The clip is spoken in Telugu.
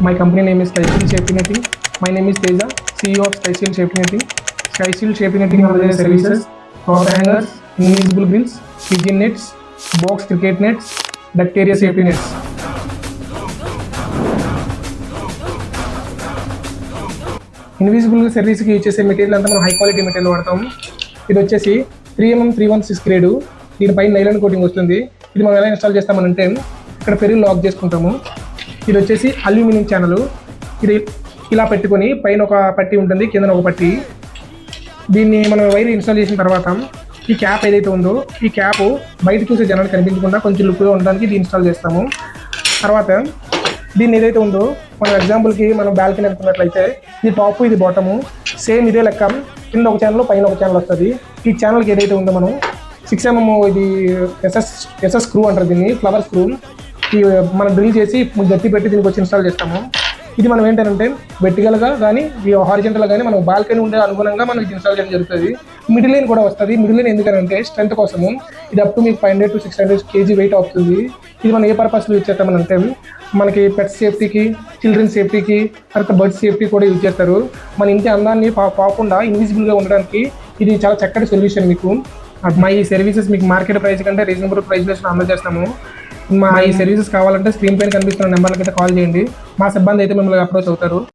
My company name is SkyShield Safety Netting. My name is Teja, CEO of SkyShield Safety Netting. SkyShield Safety Netting available services, cloth hangers, invisible grills, pigeon nets, box cricket nets, duct area safety nets. Invisible సర్వీస్కి యూజ్ చేసే మెటీరియల్ అంతా మనం హై క్వాలిటీ మెటీరియల్ వాడతాము. ఇది వచ్చేసి 3mm 316 గ్రేడు, దీనిపైన నైలాన్ కోటింగ్ వస్తుంది. ఇది మనం ఎలా ఇన్స్టాల్ చేస్తామనంటే ఇక్కడ పెరుగు లాక్ చేసుకుంటాము. ఇది వచ్చేసి అల్యూమినియం ఛానల్. ఇది ఇలా పెట్టుకొని పైన ఒక పట్టి ఉంటుంది, కింద ఒక పట్టి. దీన్ని మనం వైర్ ఇన్స్టాల్ చేసిన తర్వాత ఈ క్యాప్ ఏదైతే ఉందో ఈ క్యాప్ బయట చూసే జనానికి కనిపించకుండా కొంచెం లుక్గా ఉండడానికి ఇది ఇన్స్టాల్ చేస్తాము. తర్వాత దీన్ని ఏదైతే ఉందో మనం ఎగ్జాంపుల్కి మనం బాల్కనీ అనుకున్నట్లయితే ఇది టాప్ ఇది బాటము సేమ్ ఇదే లెక్క, కింద ఒక ఛానల్ పైన ఒక ఛానల్ వస్తుంది. ఈ ఛానల్కి ఏదైతే ఉందో మనం 6mm ఇది ఎస్ఎస్ స్క్రూ అంటారు, దీన్ని ఫ్లవర్ స్క్రూ. ఈ మనం డ్రిల్ చేసి గట్టి పెట్టి దీనికి వచ్చి ఇన్స్టాల్ చేస్తాము. ఇది మనం ఏంటంటే వెర్టికల్గా కానీ హారిజెంటల్గా కానీ మనం బాల్కనీ ఉండే అనుగుణంగా మనం ఇది ఇన్స్టాల్ చేయడం జరుగుతుంది. మిడిల్ లైన్ కూడా వస్తుంది. మిడిల్ లైన్ ఎందుకంటే స్ట్రెంత్ కోసము. ఇది అప్ టు మీకు 500 to 600 kg వెయిట్ అవుతుంది. ఇది మనం ఏ పర్పస్లో యూజ్ చేస్తామనంటే మనకి పెట్ సేఫ్టీకి, చిల్డ్రన్ సేఫ్టీకి, తర్వాత బర్డ్ సేఫ్టీ కూడా యూజ్ చేస్తారు. మన ఇంటి అందాన్ని పోకుండా ఇన్విజిబుల్గా ఉండడానికి ఇది చాలా చక్కటి సొల్యూషన్. మీకు మా ఈ సర్వీసెస్ మీకు మార్కెట్ ప్రైస్ కంటే రీజనబుల్ ప్రైస్లో అందజేస్తాము. మా ఈ సర్వీసెస్ కావాలంటే స్క్రీన్ పైన కనిపిస్తున్న నెంబర్లకి అయితే కాల్ చేయండి. మా సిబ్బంది అయితే మిమ్మల్ని అప్రోచ్ అవుతారు.